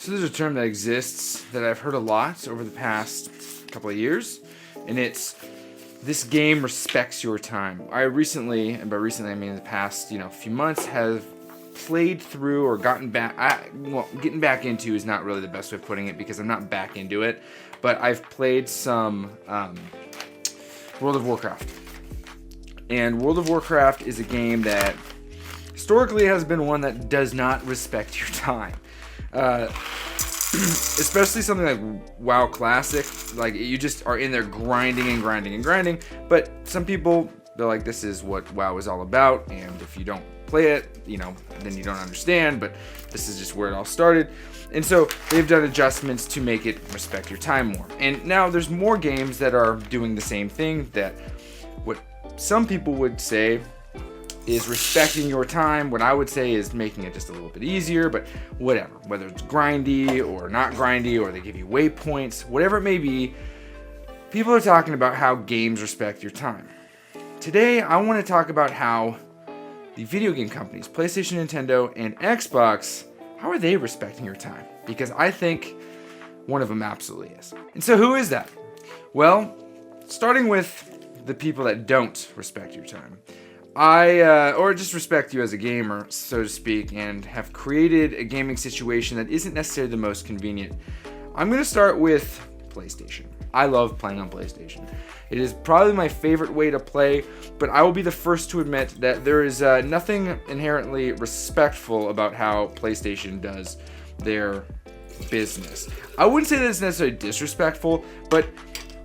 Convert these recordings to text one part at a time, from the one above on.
So there's a term that exists that I've heard a lot over the past couple of years, and it's this game respects your time. I recently, and by recently I mean in the past, few months, have played through or gotten back. Getting back into is not really the best way of putting it because I'm not back into it, but I've played some World of Warcraft. And World of Warcraft is a game that historically has been one that does not respect your time. Especially something like WoW Classic, like you just are in there grinding and grinding and grinding, but some people, they're like, this is what WoW is all about, and if you don't play it, then you don't understand, but this is just where it all started. And so they've done adjustments to make it respect your time more. And now there's more games that are doing the same thing, that what some people would say is respecting your time. What I would say is making it just a little bit easier, but whatever. Whether it's grindy or not grindy, or they give you waypoints, whatever it may be, people are talking about how games respect your time. Today, I want to talk about how the video game companies, PlayStation, Nintendo, and Xbox, how are they respecting your time? Because I think one of them absolutely is. And so who is that? Well, starting with the people that don't respect your time. Or just respect you as a gamer, so to speak, and have created a gaming situation that isn't necessarily the most convenient. I'm going to start with PlayStation. I love playing on PlayStation. It is probably my favorite way to play, but I will be the first to admit that there is nothing inherently respectful about how PlayStation does their business. I wouldn't say that it's necessarily disrespectful, but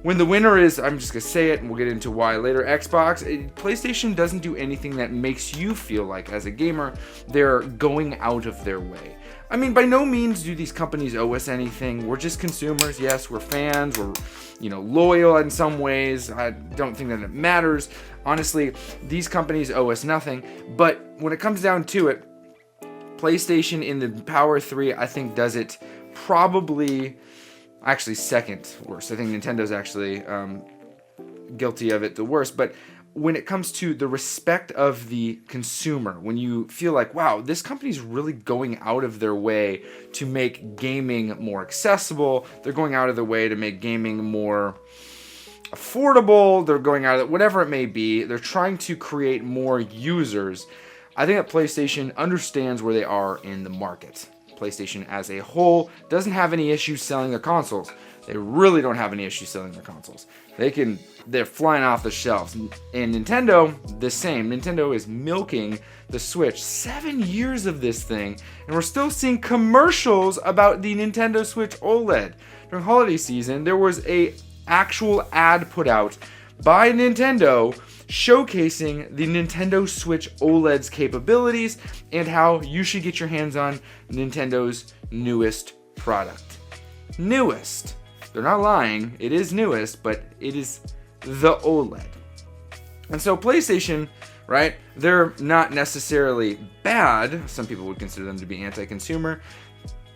when the winner is, I'm just going to say it, and we'll get into why later, Xbox, PlayStation doesn't do anything that makes you feel like, as a gamer, they're going out of their way. I mean, by no means do these companies owe us anything. We're just consumers. Yes, we're fans. We're, loyal in some ways. I don't think that it matters. Honestly, these companies owe us nothing. But when it comes down to it, PlayStation in the Power 3, I think, does it probably actually second worst. I think Nintendo's actually guilty of it the worst. But when it comes to the respect of the consumer, when you feel like, wow, this company's really going out of their way to make gaming more accessible, they're going out of their way to make gaming more affordable, they're going out of it, whatever it may be, they're trying to create more users. I think that PlayStation understands where they are in the market. PlayStation as a whole doesn't have any issues selling their consoles. They really don't have any issues selling their consoles. They're flying off the shelves. And Nintendo, the same. Nintendo is milking the Switch. 7 years of this thing, and we're still seeing commercials about the Nintendo Switch OLED. During holiday season, there was a actual ad put out by Nintendo showcasing the Nintendo Switch OLED's capabilities and how you should get your hands on Nintendo's newest product. Newest. They're not lying. It is newest, but it is the OLED. And so PlayStation, right, they're not necessarily bad. Some people would consider them to be anti-consumer.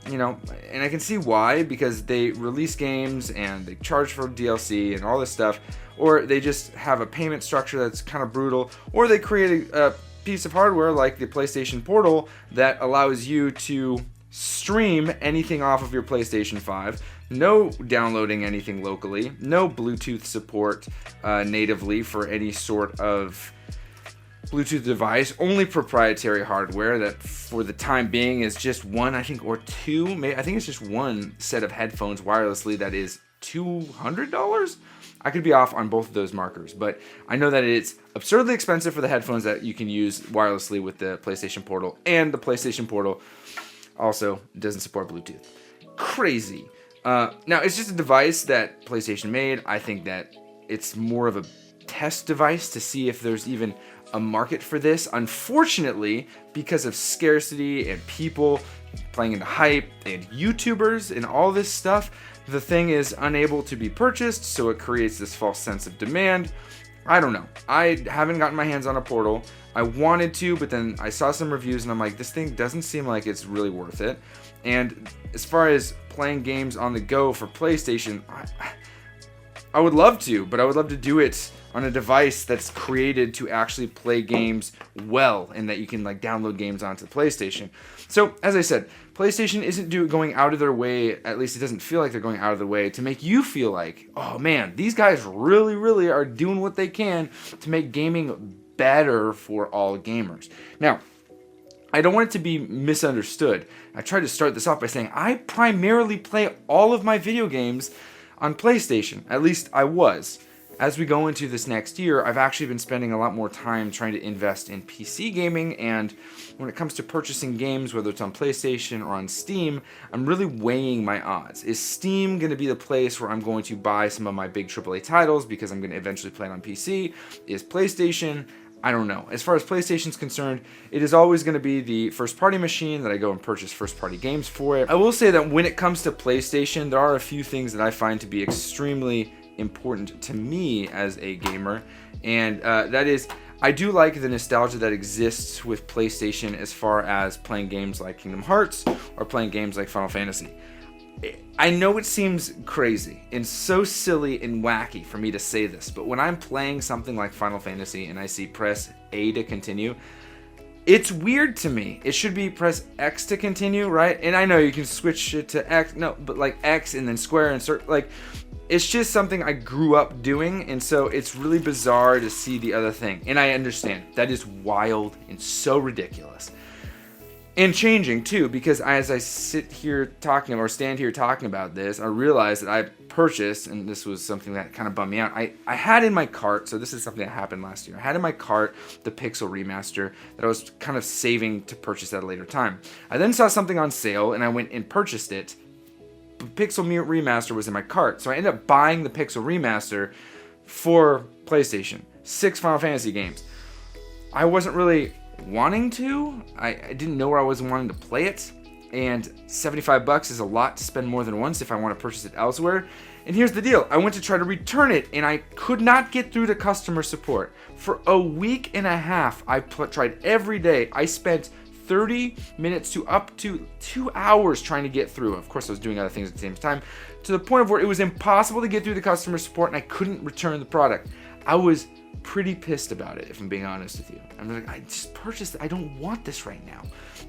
And I can see why, because they release games and they charge for DLC and all this stuff, or they just have a payment structure that's kind of brutal, or they create a piece of hardware like the PlayStation Portal that allows you to stream anything off of your PlayStation 5, no downloading anything locally, no Bluetooth support natively for any sort of Bluetooth device, only proprietary hardware that for the time being is just one, I think, or two, I think it's just one set of headphones wirelessly that is $200? I could be off on both of those markers, but I know that it's absurdly expensive for the headphones that you can use wirelessly with the PlayStation Portal, and the PlayStation Portal also doesn't support Bluetooth. Crazy. Now, it's just a device that PlayStation made. I think that it's more of a test device to see if there's even a market for this. Unfortunately, because of scarcity and people playing into hype and YouTubers and all this stuff, the thing is unable to be purchased, so it creates this false sense of demand. I don't know. I haven't gotten my hands on a Portal. I wanted to, but then I saw some reviews and I'm like, this thing doesn't seem like it's really worth it. And as far as playing games on the go for PlayStation, I would love to, but I would love to do it on a device that's created to actually play games well, and that you can download games onto the PlayStation. So, as I said, PlayStation isn't going out of their way, at least it doesn't feel like they're going out of their way, to make you feel like, oh man, these guys really are doing what they can to make gaming better for all gamers. Now, I don't want it to be misunderstood. I tried to start this off by saying I primarily play all of my video games on PlayStation. At least I was. As we go into this next year, I've actually been spending a lot more time trying to invest in PC gaming, and when it comes to purchasing games, whether it's on PlayStation or on Steam, I'm really weighing my odds. Is Steam going to be the place where I'm going to buy some of my big AAA titles because I'm going to eventually play it on PC? Is PlayStation? I don't know. As far as PlayStation's concerned, it is always going to be the first-party machine that I go and purchase first-party games for it. I will say that when it comes to PlayStation, there are a few things that I find to be extremely important to me as a gamer, and that is, I do like the nostalgia that exists with PlayStation as far as playing games like Kingdom Hearts or playing games like Final Fantasy. I know it seems crazy and so silly and wacky for me to say this, but when I'm playing something like Final Fantasy and I see press A to continue, it's weird to me. It should be press X to continue, right? And I know you can switch it to X, no, but like X and then square and circle, like, it's just something I grew up doing, and so it's really bizarre to see the other thing. And I understand. That is wild and so ridiculous. And changing, too, because as I stand here talking about this, I realized that I purchased, and this was something that kind of bummed me out, I had in my cart, so this is something that happened last year, I had in my cart the Pixel Remaster that I was kind of saving to purchase at a later time. I then saw something on sale, and I went and purchased it. Pixel Remaster was in my cart, so I ended up buying the Pixel Remaster for PlayStation. 6 Final Fantasy games. I wasn't really wanting to. I didn't know where I was wanting to play it, and $75 is a lot to spend more than once if I want to purchase it elsewhere. And here's the deal. I went to try to return it, and I could not get through to customer support. For a week and a half, I tried every day. I spent 30 minutes to up to 2 hours trying to get through. Of course, I was doing other things at the same time, to the point of where it was impossible to get through the customer support, and I couldn't return the product. I was pretty pissed about it, if I'm being honest with you. I'm like, I just purchased it. I don't want this right now.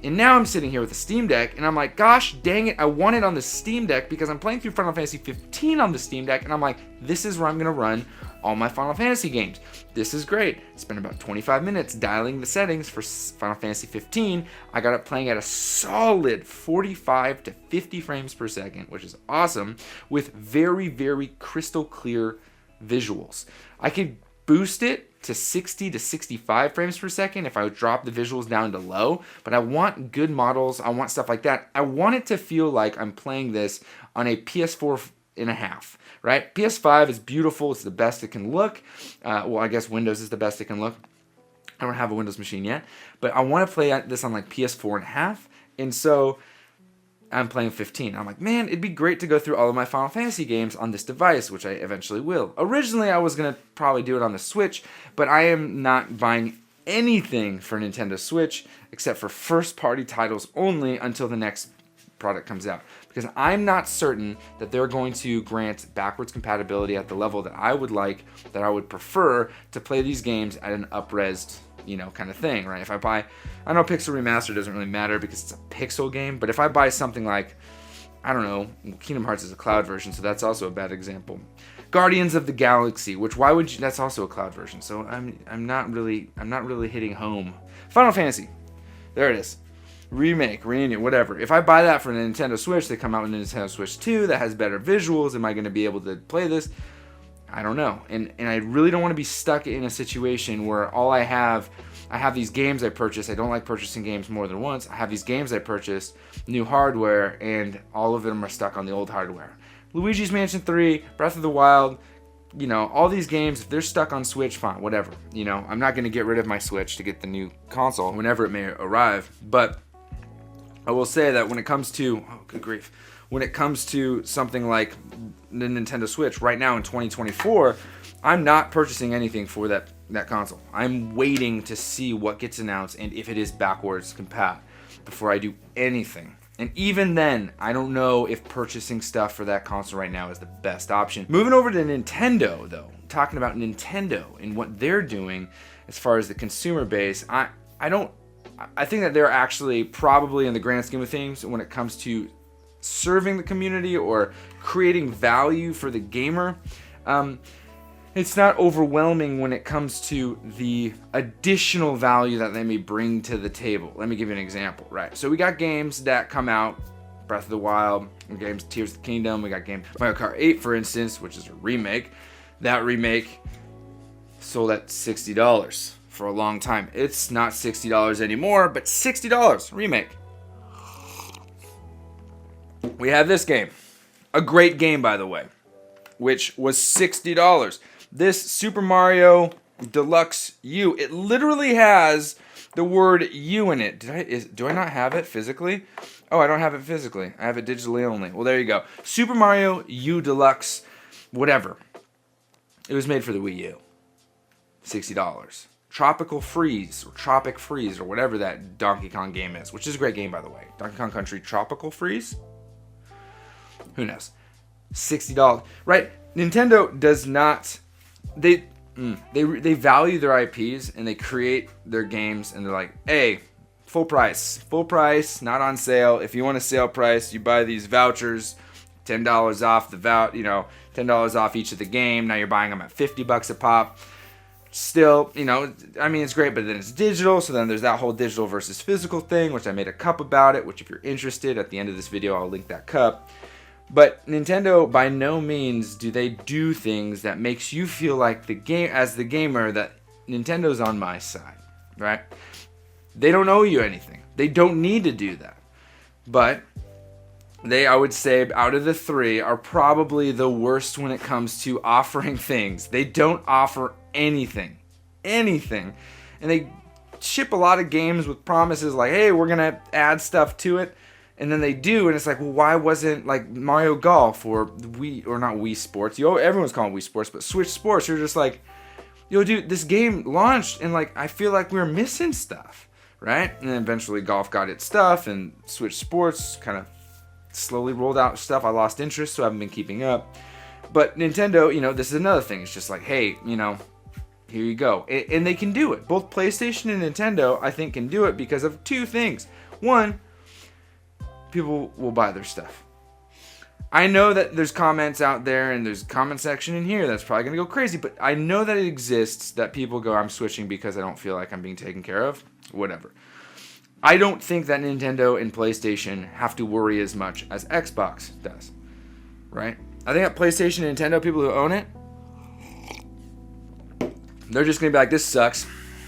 And now I'm sitting here with a Steam Deck, and I'm like, gosh dang it, I want it on the Steam Deck because I'm playing through Final Fantasy 15 on the Steam Deck, and I'm like, this is where I'm going to run all my Final Fantasy games. This is great. Spent about 25 minutes dialing the settings for Final Fantasy 15. I got it playing at a solid 45 to 50 frames per second, which is awesome, with very crystal clear visuals. I could boost it to 60 to 65 frames per second if I would drop the visuals down to low, but I want good models. I want stuff like that. I want it to feel like I'm playing this on a PS4 and a half, right? PS5 is beautiful. It's the best it can look. Well, I guess Windows is the best it can look. I don't have a Windows machine yet, but I want to play this on like PS4 and a half, and so I'm playing 15. I'm like, man, it'd be great to go through all of my Final Fantasy games on this device, which I eventually will. Originally, I was going to probably do it on the Switch, but I am not buying anything for Nintendo Switch except for first-party titles only until the next product comes out, because I'm not certain that they're going to grant backwards compatibility at the level that I would like, that I would prefer to play these games at an up-resed, kind of thing, right? If I know Pixel Remaster doesn't really matter because it's a pixel game, but if I buy something like, I don't know, Kingdom Hearts is a cloud version, so that's also a bad example. Guardians of the Galaxy, that's also a cloud version, so I'm not really hitting home. Final Fantasy, there it is. Remake, reunion, whatever. If I buy that for the Nintendo Switch, they come out with a Nintendo Switch 2 that has better visuals. Am I going to be able to play this? I don't know. And I really don't want to be stuck in a situation where I have these games I purchased. I don't like purchasing games more than once. I have these games I purchased, new hardware, and all of them are stuck on the old hardware. Luigi's Mansion 3, Breath of the Wild, all these games, if they're stuck on Switch, fine, whatever. I'm not going to get rid of my Switch to get the new console whenever it may arrive. But I will say that when it comes to, when it comes to something like the Nintendo Switch right now in 2024, I'm not purchasing anything for that console. I'm waiting to see what gets announced and if it is backwards compat before I do anything. And even then, I don't know if purchasing stuff for that console right now is the best option. Moving over to Nintendo, though, talking about Nintendo and what they're doing as far as the consumer base, I don't I think that they're actually probably, in the grand scheme of things, when it comes to serving the community or creating value for the gamer, it's not overwhelming when it comes to the additional value that they may bring to the table. Let me give you an example, right? So we got games that come out, Breath of the Wild, games Tears of the Kingdom, we got game Mario Kart 8, for instance, which is a remake. That remake sold at $60 for a long time. It's not $60 anymore, but $60 remake. We have this game, a great game, by the way, which was $60. This Super Mario Deluxe U, it literally has the word U in it. Do I not have it physically? Oh, I don't have it physically. I have it digitally only. Well, there you go. Super Mario U Deluxe, whatever. It was made for the Wii U. $60. Tropical Freeze, or Tropic Freeze, or whatever that Donkey Kong game is, which is a great game, by the way. Donkey Kong Country Tropical Freeze? Who knows? $60. Right? Nintendo does not... They value their IPs, and they create their games, and they're like, hey, full price, not on sale. If you want a sale price, you buy these vouchers, $10 off the $10 off each of the game. Now you're buying them at $50 a pop. Still, I mean, it's great, but then it's digital, so then there's that whole digital versus physical thing, which I made a cup about it, which if you're interested, at the end of this video, I'll link that cup. But Nintendo, by no means do they do things that makes you feel like as the gamer, that Nintendo's on my side, right? They don't owe you anything. They don't need to do that. But they, I would say, out of the three, are probably the worst when it comes to offering things. They don't offer anything. And they ship a lot of games with promises like, hey, we're going to add stuff to it. And then they do, and it's like, well, why wasn't like Mario Golf or Wii, or not Wii Sports? Everyone's calling it Wii Sports, but Switch Sports. You're just like, dude, this game launched, and like I feel like we're missing stuff, right? And then eventually Golf got its stuff, and Switch Sports kind of slowly rolled out stuff. I lost interest, so I haven't been keeping up. But Nintendo, this is another thing. It's just like, hey, here you go, and they can do it. Both PlayStation and Nintendo, I think, can do it because of two things. One, people will buy their stuff. I know that there's comments out there and there's a comment section in here that's probably going to go crazy, but I know that it exists, that people go, I'm switching because I don't feel like I'm being taken care of. Whatever. I don't think that Nintendo and PlayStation have to worry as much as Xbox does. Right? I think that PlayStation and Nintendo, people who own it, they're just going to be like, this sucks.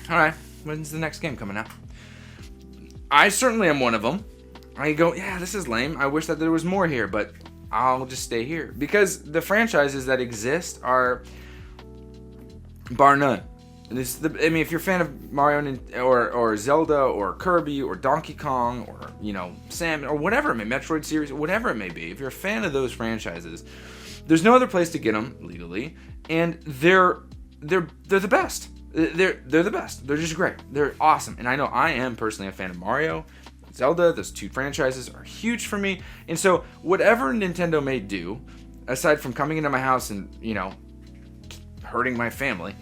Alright, when's the next game coming out? I certainly am one of them. I go, yeah, this is lame. I wish that there was more here, but I'll just stay here. Because the franchises that exist are bar none. If you're a fan of Mario or Zelda or Kirby or Donkey Kong or, Sam or whatever it may be, Metroid series, whatever it may be, if you're a fan of those franchises, there's no other place to get them legally, and they're the best. They're the best. They're just great. They're awesome. And I know I am personally a fan of Mario, Zelda. Those two franchises are huge for me. And so whatever Nintendo may do, aside from coming into my house and, hurting my family,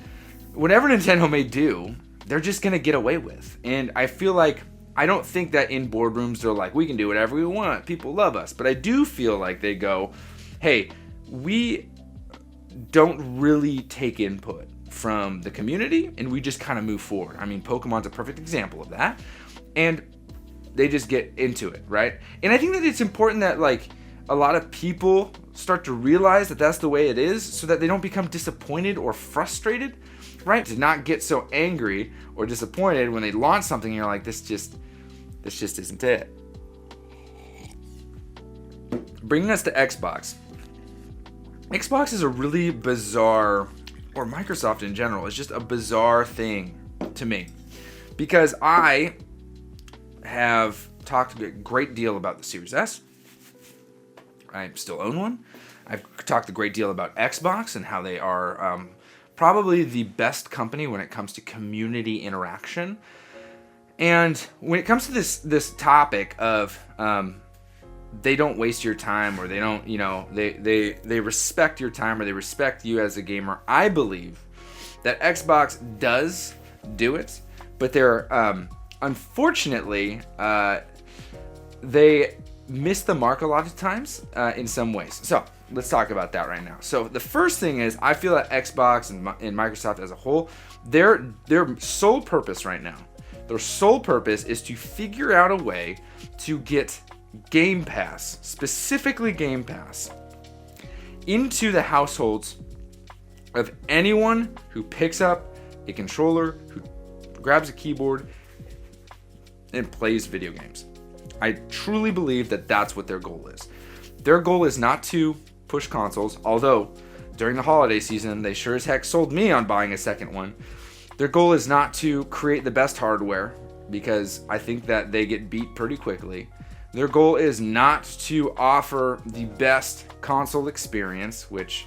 whatever Nintendo may do, they're just going to get away with. And I feel like, I don't think that in boardrooms they're like, we can do whatever we want. People love us. But I do feel like they go, hey, we don't really take input from the community and we just kind of move forward. I mean, Pokemon's a perfect example of that. And they just get into it, right? And I think that it's important that like a lot of people start to realize that that's the way it is, so that they don't become disappointed or frustrated, right? To not get so angry or disappointed when they launch something and you're like, this just isn't it. Bringing us to Xbox. Xbox is a really bizarre, or Microsoft in general, is just a bizarre thing to me. Because I have talked a great deal about the Series S. I still own one. I've talked a great deal about Xbox and how they are probably the best company when it comes to community interaction. And when it comes to this topic of they don't waste your time, or they don't, they respect your time, or they respect you as a gamer, I believe that Xbox does do it, but they're unfortunately, they miss the mark a lot of times in some ways. So let's talk about that right now. So the first thing is, I feel that Xbox and Microsoft as a whole, their sole purpose right now, their sole purpose is to figure out a way to get Game Pass, specifically Game Pass, into the households of anyone who picks up a controller, who grabs a keyboard, and plays video games. I truly believe that that's what their goal is. Their goal is not to push consoles, although during the holiday season, they sure as heck sold me on buying a second one. Their goal is not to create the best hardware, because I think that they get beat pretty quickly. Their goal is not to offer the best console experience, which,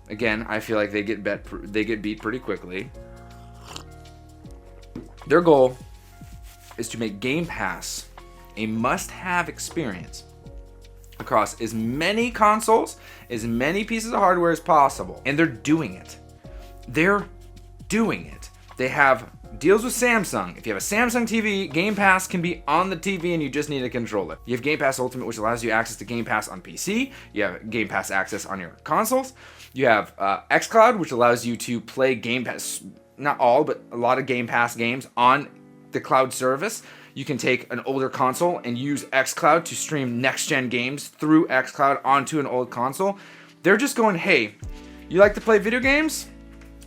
again, I feel like they get beat pretty quickly. Their goal is to make Game Pass a must-have experience across as many consoles, as many pieces of hardware as possible. And they're doing it. They're doing it. They have deals with Samsung. If you have a Samsung TV, Game Pass can be on the TV and you just need a controller. You have Game Pass Ultimate, which allows you access to Game Pass on PC. You have Game Pass access on your consoles. You have xCloud, which allows you to play Game Pass, not all, but a lot of Game Pass games on the cloud service. You can take an older console and use xCloud to stream next-gen games through xCloud onto an old console. They're just going, hey, you like to play video games?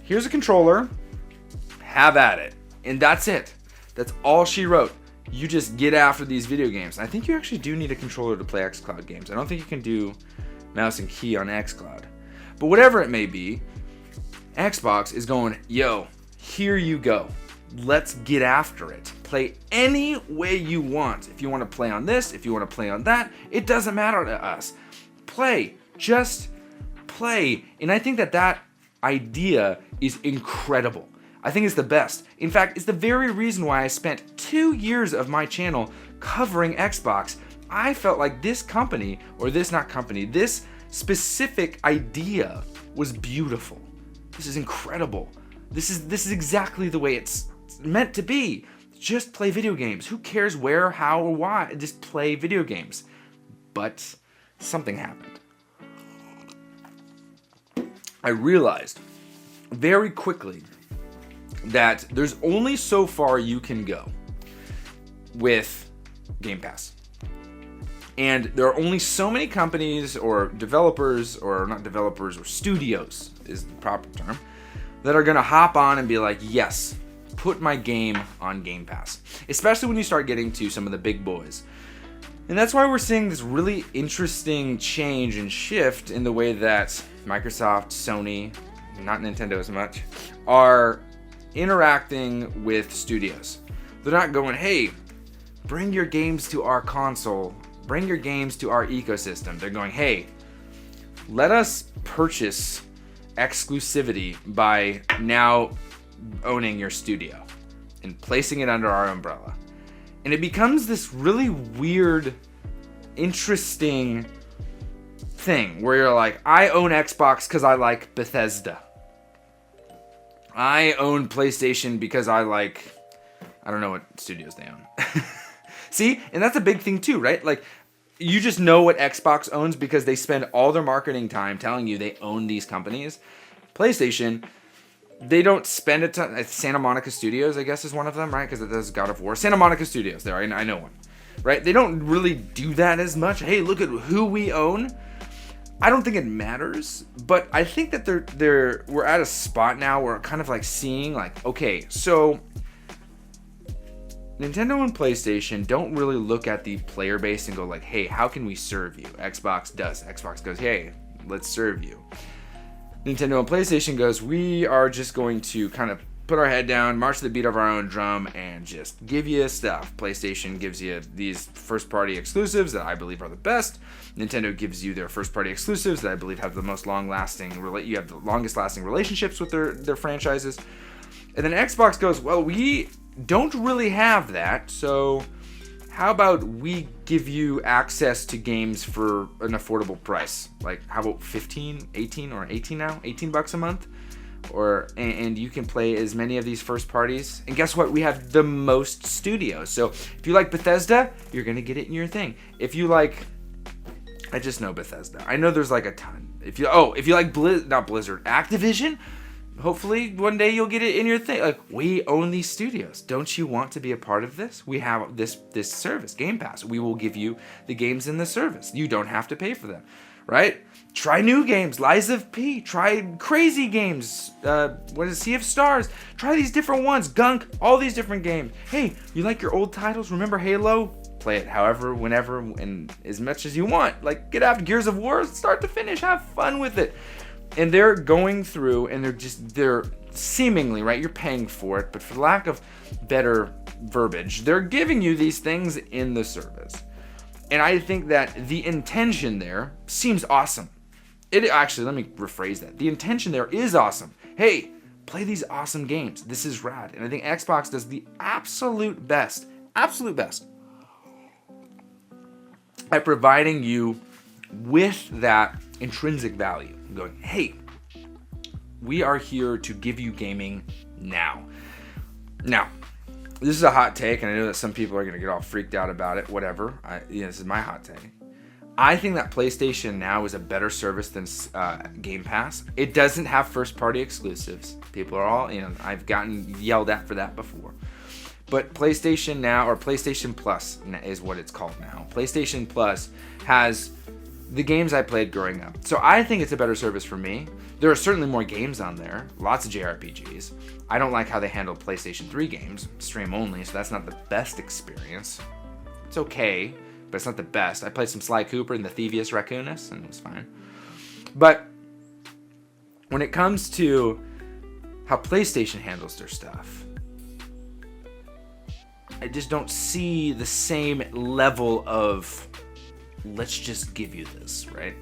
Here's a controller. Have at it. And that's it. That's all she wrote. You just get after these video games. I think you actually do need a controller to play xCloud games. I don't think you can do mouse and key on xCloud. But whatever it may be, Xbox is going, yo, here you go. Let's get after it. Play any way you want. If you want to play on this, if you want to play on that, it doesn't matter to us. Play. Just play. And I think that idea is incredible. I think it's the best. In fact, it's the very reason why I spent 2 years of my channel covering Xbox. I felt like this specific idea was beautiful. This is incredible. This is exactly the way it's meant to be. Just play video games. Who cares where, how, or why? Just play video games. But something happened. I realized very quickly that there's only so far you can go with Game Pass. And there are only so many companies or developers, or not developers, or studios is the proper term, that are going to hop on and be like, yes, put my game on Game Pass. Especially when you start getting to some of the big boys. And that's why we're seeing this really interesting change and shift in the way that Microsoft, Sony, not Nintendo as much, are interacting with studios. They're not going, hey, bring your games to our console, bring your games to our ecosystem. They're going, hey, let us purchase exclusivity by now owning your studio and placing it under our umbrella. And it becomes this really weird, interesting thing where you're like, I own Xbox because I like Bethesda. I own PlayStation because I don't know what studios they own. See? And that's a big thing too, right? Like, you just know what Xbox owns because they spend all their marketing time telling you they own these companies. PlayStation, they don't spend a ton. Santa Monica Studios, I guess, is one of them, right? Because it does God of War. Santa Monica Studios, there, I know one. Right? They don't really do that as much. Hey, look at who we own. I don't think it matters, but I think that we're at a spot now where we're kind of like seeing like, okay, so Nintendo and PlayStation don't really look at the player base and go like, hey, how can we serve you? Xbox does. Xbox goes, hey, let's serve you. Nintendo and PlayStation goes, we are just going to kind of put our head down, march to the beat of our own drum, and just give you stuff. PlayStation gives you these first-party exclusives that I believe are the best. Nintendo gives you their first-party exclusives that I believe have the most long-lasting, you have the longest-lasting relationships with their franchises. And then Xbox goes, well, we don't really have that, so how about we give you access to games for an affordable price? Like, how about 18 or 18 now? $18 a month? and you can play as many of these first parties. And guess what? We have the most studios. So if you like Bethesda, you're gonna get it in your thing. If you like, I just know Bethesda. I know there's like a ton. If you like not Blizzard, Activision, hopefully one day you'll get it in your thing. Like, we own these studios. Don't you want to be a part of this? We have this service, Game Pass. We will give you the games in the service. You don't have to pay for them, right? Try new games, Lies of P. Try crazy games. Sea of Stars? Try these different ones. Gunk. All these different games. Hey, you like your old titles? Remember Halo? Play it however, whenever, and as much as you want. Like, get after Gears of War, start to finish. Have fun with it. And they're going through, and they're seemingly, right, you're paying for it, but for lack of better verbiage, they're giving you these things in the service. And I think that the intention there seems awesome. Actually, let me rephrase that. The intention there is awesome. Hey, play these awesome games. This is rad. And I think Xbox does the absolute best at providing you with that intrinsic value. Going, hey, we are here to give you gaming now. Now, this is a hot take, and I know that some people are going to get all freaked out about it. Whatever. This is my hot take. I think that PlayStation Now is a better service than Game Pass. It doesn't have first-party exclusives. People are all, I've gotten yelled at for that before. But PlayStation Now, or PlayStation Plus is what it's called now. PlayStation Plus has the games I played growing up. So I think it's a better service for me. There are certainly more games on there. Lots of JRPGs. I don't like how they handle PlayStation 3 games. Stream only, so that's not the best experience. It's okay, but it's not the best. I played some Sly Cooper and the Thievius Raccoonus, and it was fine. But when it comes to how PlayStation handles their stuff, I just don't see the same level of, let's just give you this, right?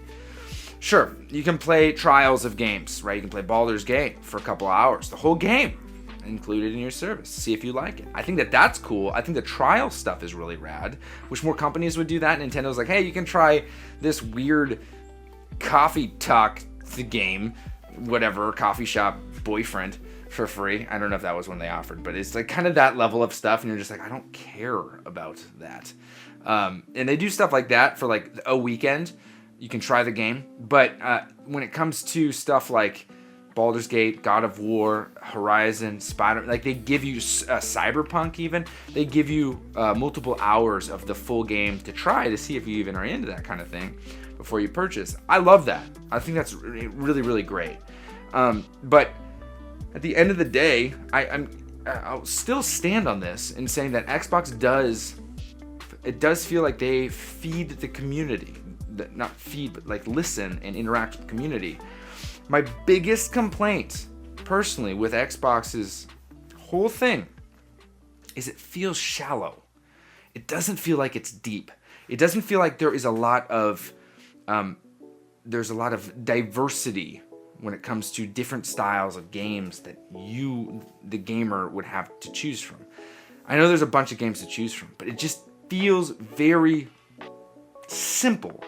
Sure, you can play trials of games, right? You can play Baldur's Gate for a couple hours. The whole game included in your service. See if you like it. I think that's cool. I think the trial stuff is really rad. Wish more companies would do that. Nintendo's like, hey, you can try this weird coffee talk game, whatever, coffee shop boyfriend for free. I don't know if that was when they offered, but it's like kind of that level of stuff, and you're just like, I don't care about that. And they do stuff like that for like a weekend. You can try the game, but when it comes to stuff like Baldur's Gate, God of War, Horizon, Spider, like they give you Cyberpunk even, they give you multiple hours of the full game to try to see if you even are into that kind of thing before you purchase. I love that. I think that's really, really great. But at the end of the day, I'll still stand on this in saying that Xbox does feel like they feed the community. Not feed, but like listen and interact with the community. My biggest complaint, personally, with Xbox's whole thing is it feels shallow. It doesn't feel like it's deep. It doesn't feel like there is a lot of diversity when it comes to different styles of games that you, the gamer, would have to choose from. I know there's a bunch of games to choose from, but it just feels very simple.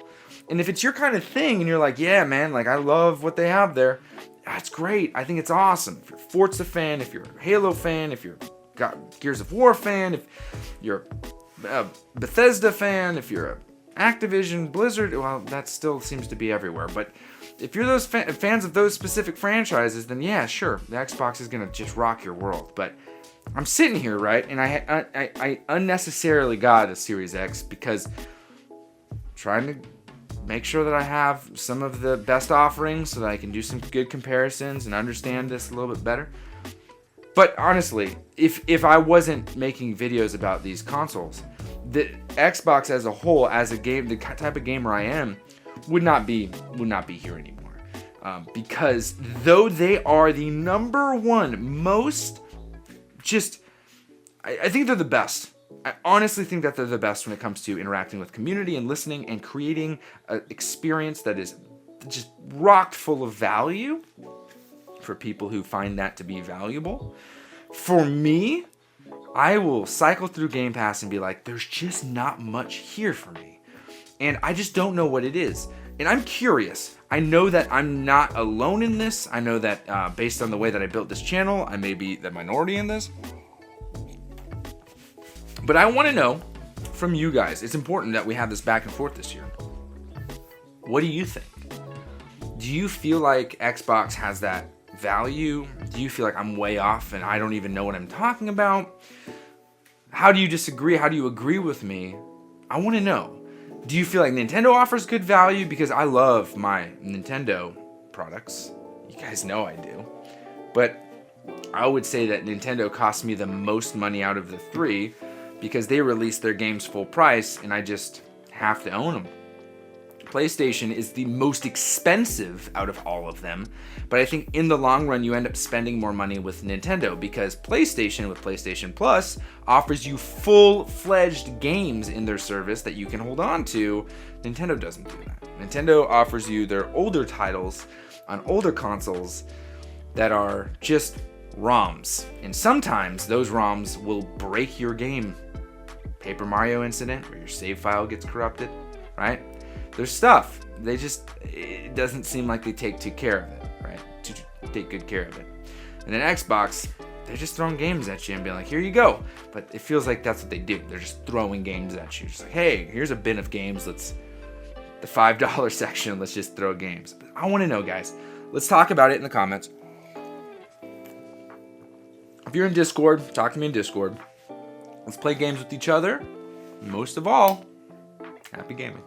And if it's your kind of thing and you're like, yeah, man, like I love what they have there, that's great. I think it's awesome. If you're a Forza fan, if you're a Halo fan, if you're a Gears of War fan, if you're a Bethesda fan, if you're a Activision, Blizzard, well, that still seems to be everywhere. But if you're those fans of those specific franchises, then yeah, sure, the Xbox is going to just rock your world. But I'm sitting here, right, and I unnecessarily got a Series X because I'm trying to make sure that I have some of the best offerings so that I can do some good comparisons and understand this a little bit better. But honestly, if I wasn't making videos about these consoles, the Xbox as a whole, as a game, the type of gamer I am, would not be here anymore. Because though they are the number one most, I think they're the best. I honestly think that they're the best when it comes to interacting with community and listening and creating an experience that is just rocked full of value for people who find that to be valuable. For me, I will cycle through Game Pass and be like, there's just not much here for me. And I just don't know what it is. And I'm curious. I know that I'm not alone in this. I know that based on the way that I built this channel, I may be the minority in this. But I want to know from you guys. It's important that we have this back and forth this year. What do you think? Do you feel like Xbox has that value? Do you feel like I'm way off and I don't even know what I'm talking about? How do you disagree? How do you agree with me? I want to know. Do you feel like Nintendo offers good value? Because I love my Nintendo products. You guys know I do. But I would say that Nintendo costs me the most money out of the three because they release their games full price and I just have to own them. PlayStation is the most expensive out of all of them, but I think in the long run you end up spending more money with Nintendo because PlayStation with PlayStation Plus offers you full-fledged games in their service that you can hold on to. Nintendo doesn't do that. Nintendo offers you their older titles on older consoles that are just ROMs, and sometimes those ROMs will break your game. Paper Mario incident where your save file gets corrupted, right? There's stuff. It doesn't seem like they take care of it, right? To take good care of it. And then Xbox, they're just throwing games at you and being like, here you go. But it feels like that's what they do. They're just throwing games at you. Just like, hey, here's a bin of games. The $5 section, let's just throw games. But I want to know, guys. Let's talk about it in the comments. If you're in Discord, talk to me in Discord. Let's play games with each other. Most of all, happy gaming.